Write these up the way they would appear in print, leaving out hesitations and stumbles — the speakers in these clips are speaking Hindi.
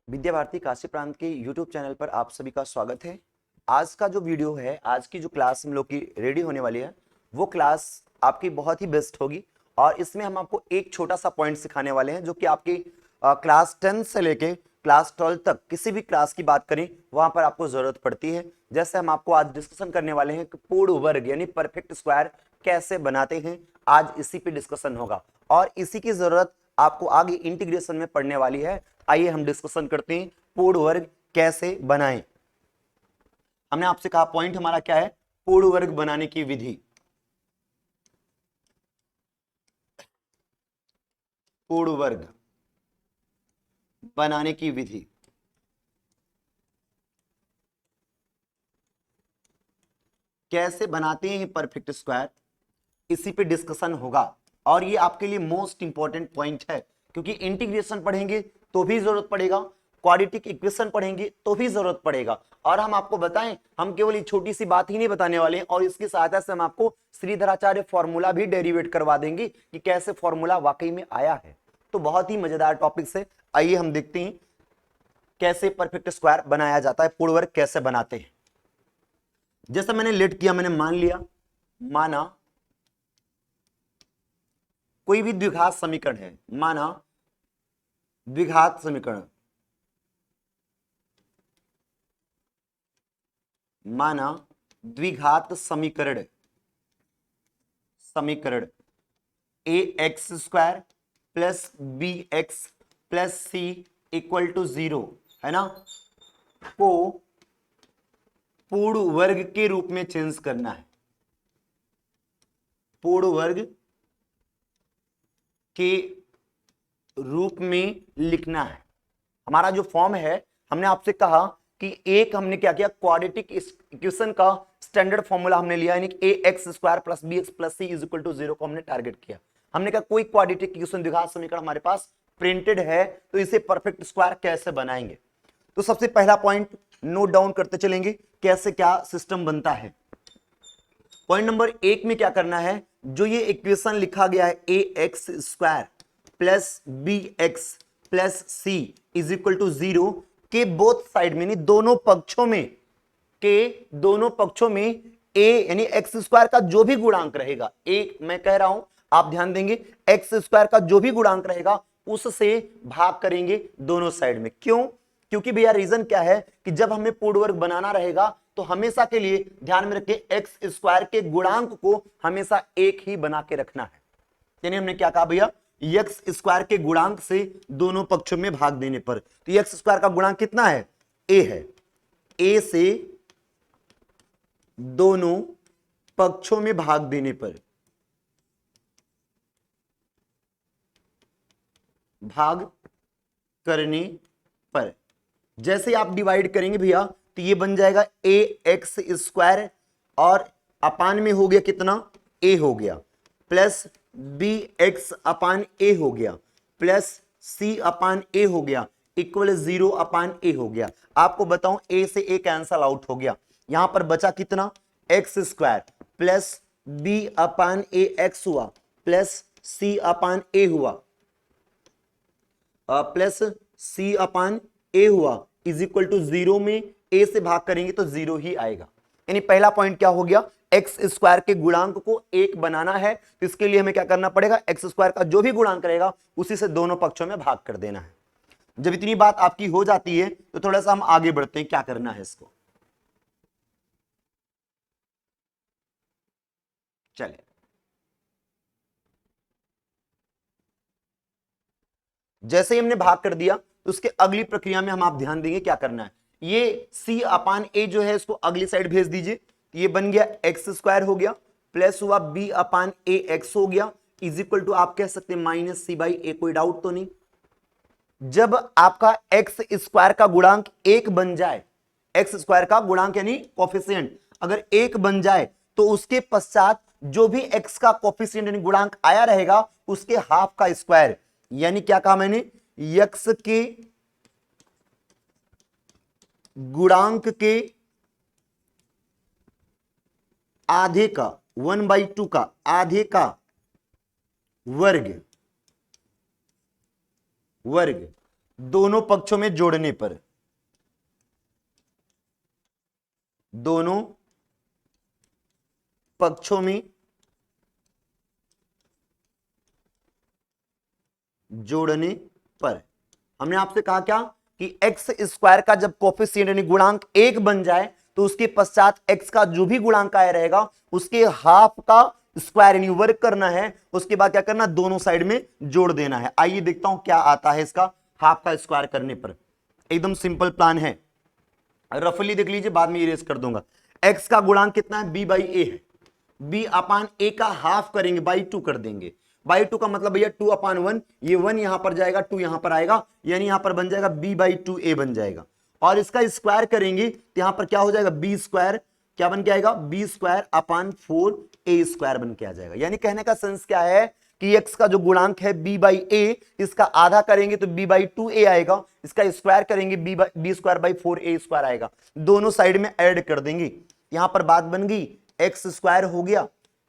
विद्या भारती काशी प्रांत के YouTube चैनल पर आप सभी का स्वागत है। आज का जो वीडियो है, आज की जो क्लास हम लोग की रेडी होने वाली है, वो क्लास आपकी बहुत ही बेस्ट होगी। और इसमें हम आपको एक छोटा सा पॉइंट सिखाने वाले हैं जो कि आपकी क्लास 10 से लेके क्लास 12 तक किसी भी क्लास की बात करें वहां पर आपको जरूरत पड़ती है। जैसे हम आपको आज डिस्कशन करने वाले हैं कि पूर्ण वर्ग यानी परफेक्ट स्क्वायर कैसे बनाते हैं, आज इसी पे डिस्कशन होगा और इसी की जरूरत आपको आगे इंटीग्रेशन में पड़ने वाली है। आइए हम डिस्कशन करते हैं पूर्ण वर्ग कैसे बनाएं। हमने आपसे कहा पॉइंट हमारा क्या है, पूर्ण वर्ग बनाने की विधि। पूर्ण वर्ग बनाने की विधि कैसे बनाते हैं परफेक्ट स्क्वायर, इसी पे डिस्कशन होगा। और ये आपके लिए मोस्ट इंपॉर्टेंट पॉइंट है क्योंकि इंटीग्रेशन पढ़ेंगे तो भी जरूरत पड़ेगा, क्वाड्रेटिक इक्वेशन पढ़ेंगे तो भी जरूरत पड़ेगा। और हम आपको बताएं, हम केवल ये छोटी सी बात ही नहीं बताने वाले हैं और इसकी सहायता से हम आपको श्रीधराचार्य फॉर्मूला भी डेरिवेट करवा देंगे कि कैसे फॉर्मूला वाकई में आया है। तो बहुत ही मजेदार टॉपिक से आइए हम देखते हैं कैसे परफेक्ट स्क्वायर बनाया जाता है, पूर्ण वर्ग कैसे बनाते हैं। जैसा मैंने लेट किया, मैंने मान लिया, माना कोई भी द्विघात समीकरण है, माना द्विघात समीकरण, माना द्विघात समीकरण, समीकरण a x square plus b x plus c equal to 0 है ना, को पूर्ण वर्ग के रूप में चेंज करना है। पूर्ण वर्ग के रूप में लिखना है। हमारा जो फॉर्म है, हमने आपसे कहा कि एक हमने क्या किया, क्वाड्रेटिक इक्वेशन का स्टैंडर्ड फॉर्मूला हमने लिया, यानी a x square plus b x plus c is equal to 0 को हमने टारगेट किया। हमने कहा कोई क्वाड्रेटिक इक्वेशन द्विघात समीकरण हमारे पास प्रिंटेड है तो इसे परफेक्ट स्क्वायर कैसे बनाएंगे। तो सबसे पहला पॉइंट नोट डाउन करते चलेंगे कैसे क्या सिस्टम बनता है। पॉइंट नंबर 1 में क्या करना है, जो ये इक्वेशन लिखा गया है a x square plus b x plus c is equal to 0 के बोथ साइड में, दोनों पक्षों में, के दोनों पक्षों में ए यानी एक्स स्क्वायर का जो भी गुणांक रहेगा, एक मैं कह रहा हूं आप ध्यान देंगे, एक्स स्क्वायर का जो भी गुणांक रहेगा उससे भाग करेंगे दोनों साइड में। क्यों? क्योंकि भैया रीजन क्या है कि जब हमें पूर्ण वर्ग बनाना रहेगा तो हमेशा के लिए ध्यान में रखें एक्स स्क्वायर के गुणांक को हमेशा एक ही बना के रखना है। यानी हमने क्या कहा भैया, एक्स स्क्वायर के गुणांक से दोनों पक्षों में भाग देने पर, तो एक्स स्क्वायर का गुणांक कितना है, ए है, ए से दोनों पक्षों में भाग देने पर, भाग करने पर जैसे आप डिवाइड करेंगे भैया तो ये बन जाएगा ए एक्स स्क्वायर और अपान में हो गया कितना, ए हो गया, प्लस बी एक्स अपान ए हो गया, प्लस सी अपान ए हो गया, इक्वल 0 अपान ए हो गया। आपको बताऊं ए से ए कैंसल आउट हो गया, यहां पर बचा कितना, एक्स स्क्वायर प्लस बी अपान ए एक्स हुआ प्लस सी अपान ए हुआ प्लस सी अपान ए हुआ इज इक्वल टू 0 में ए से भाग करेंगे तो 0 ही आएगा। यानी पहला पॉइंट क्या हो गया, एक्स स्क्वायर के गुणांक को एक बनाना है तो इसके लिए हमें क्या करना पड़ेगा, एक्स स्क्वायर का जो भी गुणांक रहेगा उसी से दोनों पक्षों में भाग कर देना है। जब इतनी बात आपकी हो जाती है तो थोड़ा सा हम आगे बढ़ते हैं, क्या करना है इसको। चले, जैसे ही हमने भाग कर दिया तो उसके अगली प्रक्रिया में हम आप ध्यान देंगे क्या करना है, ये सी अपान ए जो है इसको अगली साइड भेज दीजिए, ये बन गया एक्स स्क्वायर हो गया, प्लस हुआ बी अपान ए एक्स हो गया, इज इक्वल टू आप कह सकते हैं माइनस सी बाई ए, कोई डाउट तो नहीं। जब आपका एक्स स्क्वायर का गुणांक एक बन जाए, एक्स स्क्वायर का गुणांक यानी कोफिशिएंट अगर एक बन जाए तो उसके पश्चात जो भी एक्स का कोफिशिएंट यानी गुणांक आया रहेगा उसके हाफ का स्क्वायर, यानी क्या कहा मैंने, एक्स के गुणांक के आधे का, 1/2 का आधे का वर्ग, वर्ग दोनों पक्षों में जोड़ने पर, दोनों पक्षों में जोड़ने पर हमने आपसे कहा क्या कि एक्स स्क्वायर का जब कोफिशिएंट यानी गुणांक 1 बन जाए तो उसके पश्चात एक्स का जो भी गुणांक आया रहेगा उसके हाफ का स्क्वायर यानी वर्ग करना है, उसके बाद क्या करना, दोनों साइड में जोड़ देना है। आइए देखता हूं क्या आता है इसका हाफ का स्क्वायर करने पर। एकदम सिंपल प्लान है, रफली देख लीजिए, बाद में इरेज कर दूंगा। एक्स का गुणांक कितना है, बी बाई ए है, बी अपान ए का हाफ करेंगे, बाई 2 कर देंगे। बाई 2 का मतलब भैया 2 अपान 1, ये 1 यहां पर जाएगा, 2 यहां पर आएगा, यानी यहां पर बन जाएगा बी बाई 2 ए बन जाएगा। और इसका स्क्वायर करेंगे तो यहां पर क्या हो जाएगा, बी स्क्वायर क्या बन के आएगा, B square upon 4 A square बन के आ जाएगा। यानी कहने का सेंस क्या है कि एक्स का जो गुणांक है बी बाई ए, इसका आधा करेंगे तो बी बाई 2 ए आएगा, इसका स्क्वायर करेंगे B square by 4 A square आएगा। दोनों साइड में ऐड कर देंगे, यहां पर बात बन गई एक्स स्क्वायर हो गया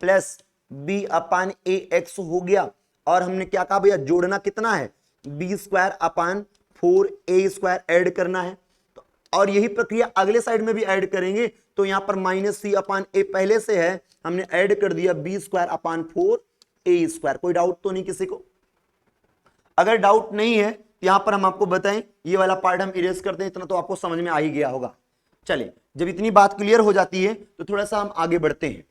प्लस बी अपान ए एक्स हो गया। और हमने क्या कहा भैया, जोड़ना कितना है, B square upon 4 A square add करना है। तो और यही प्रक्रिया अगले साइड में भी ऐड करेंगे, तो यहां पर माइनस सी अपान ए पहले से है, हमने ऐड कर दिया B square upon 4 A square. कोई डाउट तो नहीं किसी को? अगर डाउट नहीं है तो यहां पर हम आपको बताएं, ये वाला पार्ट हम इरेज करते हैं, इतना तो आपको समझ में आ ही गया होगा। चलिए, जब इतनी बात क्लियर हो जाती है तो थोड़ा सा हम आगे बढ़ते हैं।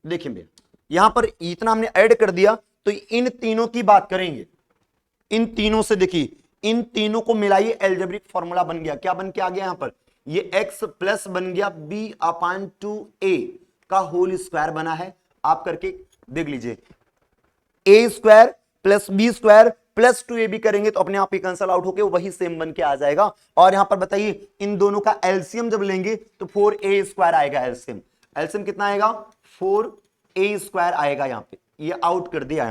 देखिए भैया, यहां पर इतना हमने ऐड कर दिया, तो इन तीनों की बात करेंगे, इन तीनों से देखिए, इन तीनों को मिलाइए, एल्जेब्रिक फॉर्मूला बन गया। क्या बन के आ गया यहां पर, ये x प्लस बन गया b अपान 2a का होल स्क्वायर बना है। आप करके देख लीजिए, a square plus B square plus 2a भी करेंगे तो अपने आप ही कैंसल आउट होके वही सेम बन के आ जाएगा। और यहां पर बताइए, इन दोनों का एलसीएम जब लेंगे तो 4a स्क्वायर आएगा। एलसीएम एलसीएम कितना आएगा, 4a स्क्वायर आएगा। यहां पे ये आउट कर दिया।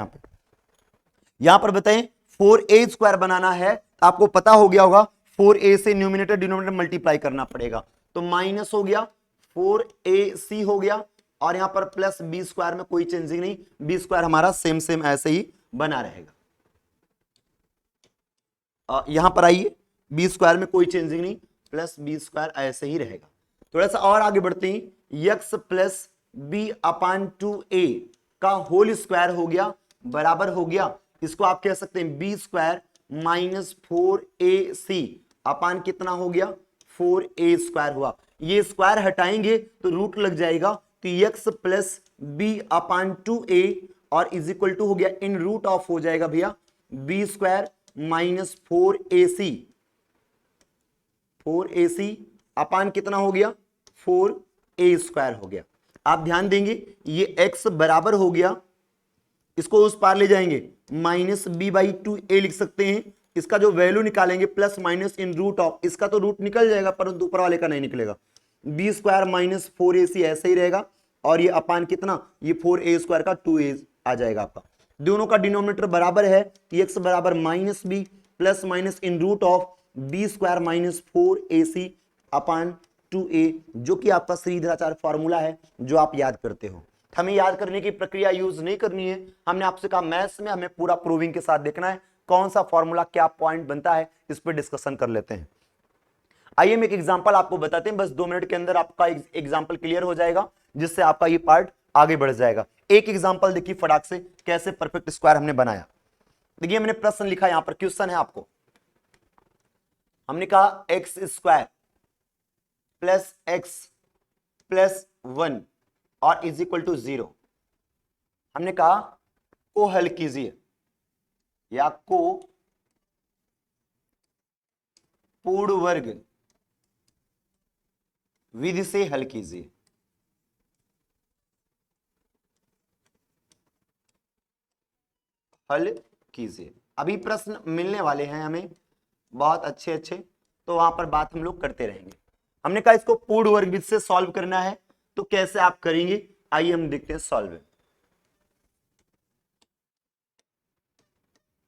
यहां पर बताएं 4a स्क्वायर बनाना है, आपको पता हो गया होगा 4a से न्यूमिनेटर डिनोमिनेटर मल्टीप्लाई करना पड़ेगा, तो माइनस हो गया 4ac हो गया, और यहां पर प्लस बी स्क्वायर में कोई चेंजिंग नहीं, बी स्क्वायर हमारा सेम सेम ऐसे ही बना रहेगा। यहां पर आइए, बी स्क्वायर में कोई चेंजिंग नहीं, प्लस बी स्क्वायर ऐसे ही रहेगा। थोड़ा सा और आगे बढ़ते हैं, यक्स प्लस बी अपान 2a का होल स्क्वायर हो गया, बराबर हो गया, इसको आप कह सकते हैं बी स्क्वायर माइनस 4ac अपान कितना हो गया, 4a स्क्वायर हुआ। ये स्क्वायर हटाएंगे तो रूट लग जाएगा, तो यक्स प्लस बी अपान 2a और इज इक्वल टू हो गया, इन रूट ऑफ हो जाएगा भैया बी स्क्वायर माइनस 4ac अपान कितना हो गया, 4a स्क्वायर हो गया। आप ध्यान देंगे, ये x बराबर हो गया, इसको उस पार ले जाएंगे, माइनस बी बाई 2a लिख सकते हैं। इसका जो वैल्यू निकालेंगे plus minus in root of, इसका तो रूट निकल जाएगा परंतु ऊपर वाले का नहीं निकलेगा, बी स्क्वायर माइनस 4ac ऐसे ही रहेगा, और ये अपान कितना, ये 4a स्क्वायर का 2a आ जाएगा आपका। दोनों का डिनोमिनेटर बराबर है, x बराबर minus B plus minus in root of B square minus 4ac upon 2a, जो कि आपका श्रीधराचार्य फॉर्मूला है जो आप याद करते हो। हमें याद करने की प्रक्रिया यूज नहीं करनी है, हमने आपसे कहा मैथ्स में हमें पूरा प्रूविंग के साथ देखना है, कौन सा फॉर्मूला क्या पॉइंट बनता है, इस पर डिस्कशन कर लेते हैं। आइए हम एक एग्जांपल आपको बताते हैं, बस 2 मिनट के अंदर आपका एग्जांपल क्लियर हो जाएगा, जिससे आपका ये पार्ट आगे बढ़ जाएगा। एक एग्जांपल देखिए फटाक से, कैसे परफेक्ट स्क्वायर हमने बनाया। देखिए हमने प्रश्न लिखा, यहां पर क्वेश्चन है आपको, हमने कहा x square plus x plus 1 और इज इक्वल टू 0। हमने कहा को हल कीजिए, या को पूर्ण वर्ग विधि से हल कीजिए। हल कीजिए, अभी प्रश्न मिलने वाले हैं हमें बहुत अच्छे अच्छे, तो वहां पर बात हम लोग करते रहेंगे। हमने कहा इसको पूर्ण वर्ग विधि से सॉल्व करना है, तो कैसे आप करेंगे, आइए हम देखते हैं सॉल्व।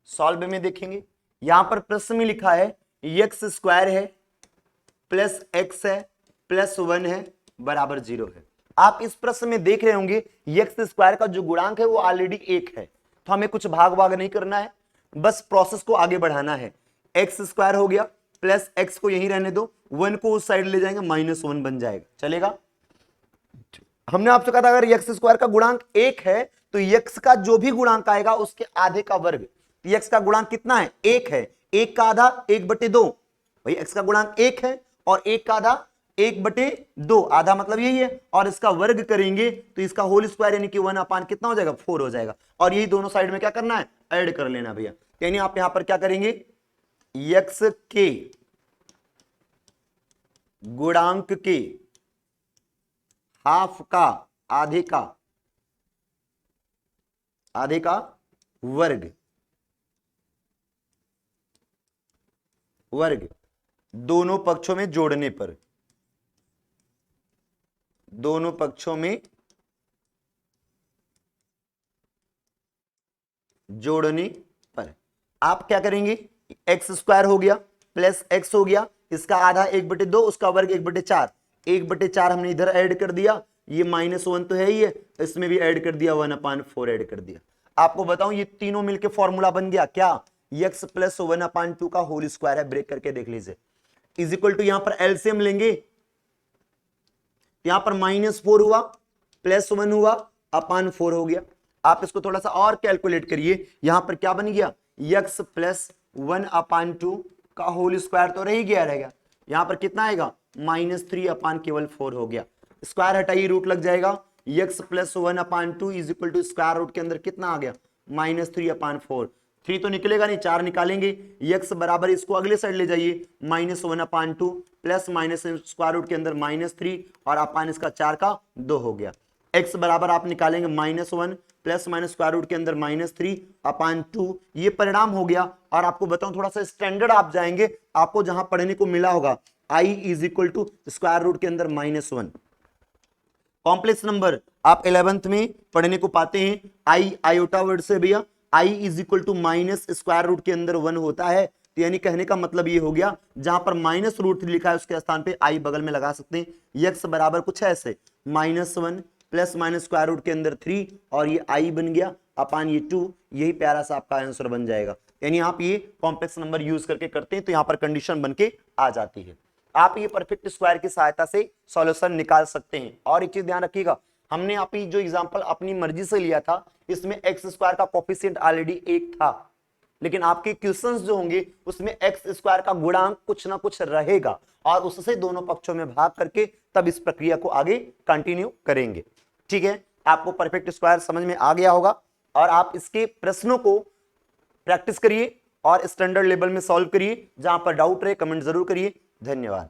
सॉल्व में देखेंगे, यहां पर प्रश्न में लिखा है एक्स स्क्वायर है प्लस एक्स है प्लस 1 है बराबर 0 है। आप इस प्रश्न में देख रहे होंगे एक्स स्क्वायर का जो गुणांक है वो ऑलरेडी 1 है, तो हमें कुछ भाग भाग नहीं करना है, बस प्रोसेस को आगे बढ़ाना है। एक्स स्क्वायर हो गया प्लस एक्स को यहीं रहने दो, 1 को उस साइड ले जाएंगे, -1 बन जाएगा, चलेगा। हमने आपसे कहा था अगर एक्स स्क्वायर का गुणांक 1 है तो एक्स का जो भी गुणांक आएगा उसके आधे का वर्ग। एक्स का गुणांक कितना है? 1 है, 1 का आधा 1/2। भाई एक्स का गुणांक 1 है और 1 का आधा 1/2, आधा मतलब यही है, और इसका वर्ग करेंगे तो इसका होल स्क्वायर यानी कि 1/, कितना हो जाएगा? 4 हो जाएगा। और यही दोनों साइड में क्या करना है? ऐड कर लेना भैया। यानी आप यहां पर क्या करेंगे? एक्स के गुणांक के हाफ का, आधे का वर्ग दोनों पक्षों में जोड़ने पर, दोनों पक्षों में जोड़ने पर आप क्या करेंगे? एक्स स्क्वायर हो गया प्लस एक्स हो गया, इसका आधा 1/2, उसका वर्ग 1/4, 1/4 हमने इधर ऐड कर दिया, ये -1 तो है ही है, इसमें भी ऐड कर दिया, 1/4 ऐड कर दिया। आपको बताऊं ये तीनों मिलके फॉर्मूला बन गया क्या? x + 1/2 का होल स्क्वायर है, ब्रेक करके देख लीजिए, इज इक्वल टू यहां पर एलसीएम लेंगे, यहां पर -4 हुआ +1 हुआ, /4 हो गया। आप इसको थोड़ा सा और कैलकुलेट करिए, यहां पर क्या बन गया? x + 1/2 का होल स्क्वायर तो रह गया, यहां पर कितना आएगा? -3/4 हो गया। स्क्वायर हटाइए, रूट लग जाएगा, x + 1/2 is equal to square root के अंदर कितना आ गया? -3/4। 3 तो निकलेगा नहीं, 4 निकालेंगे, x बराबर, इसको अगले साइड ले जाइए, -1/2 प्लस माइनस स्क्वायर रूट के अंदर -3 और अपान इसका 4 का 2 हो गया। x बराबर आप निकालेंगे -1 प्लस माइनस स्क्वायर रूट के अंदर -3/2, ये परिणाम हो गया। और आपको बताऊं थोड़ा सा स्टैंडर्ड आप जाएंगे, आपको जहां पढ़ने को मिला होगा i is equal to square root के अंदर -1। कॉम्प्लेक्स नंबर आप 11th में पढ़ने को पाते हैं, आई आयोटा वर्ड से भैया, i is equal to minus square root के अंदर 1 होता है। तो यानी कहने का मतलब ये हो गया, जहां पर -√3 लिखा है उसके स्थान पे i बगल में लगा सकते हैं। x बराबर कुछ है ऐसे, -1 प्लस माइनस स्क्वायर रूट के अंदर 3 और ये i बन गया अपान ये 2, यही प्यारा सा आपका आंसर बन जाएगा। यानी आप ये कॉम्प्लेक्स नंबर यूज करके करते हैं तो यहां पर कंडीशन बन के आ जाती है। आप ये परफेक्ट स्क्वायर की सहायता से सॉल्यूशन निकाल सकते हैं। और एक चीज ध्यान रखिएगा, हमने आप जो एग्जांपल अपनी मर्जी से लिया था, इसमें एक्स स्क्वायर का कोफिशिएंट ऑलरेडी 1 था, लेकिन आपके क्वेश्चंस जो होंगे उसमें एक्स स्क्वायर का गुणांक कुछ ना कुछ रहेगा और उससे दोनों पक्षों में भाग करके तब इस प्रक्रिया को आगे कंटिन्यू करेंगे। ठीक है, आपको परफेक्ट स्क्वायर समझ में आ गया होगा और आप इसके प्रश्नों को प्रैक्टिस करिए और स्टैंडर्ड लेवल में सॉल्व करिए। जहां पर डाउट रहे कमेंट जरूर करिए। धन्यवाद।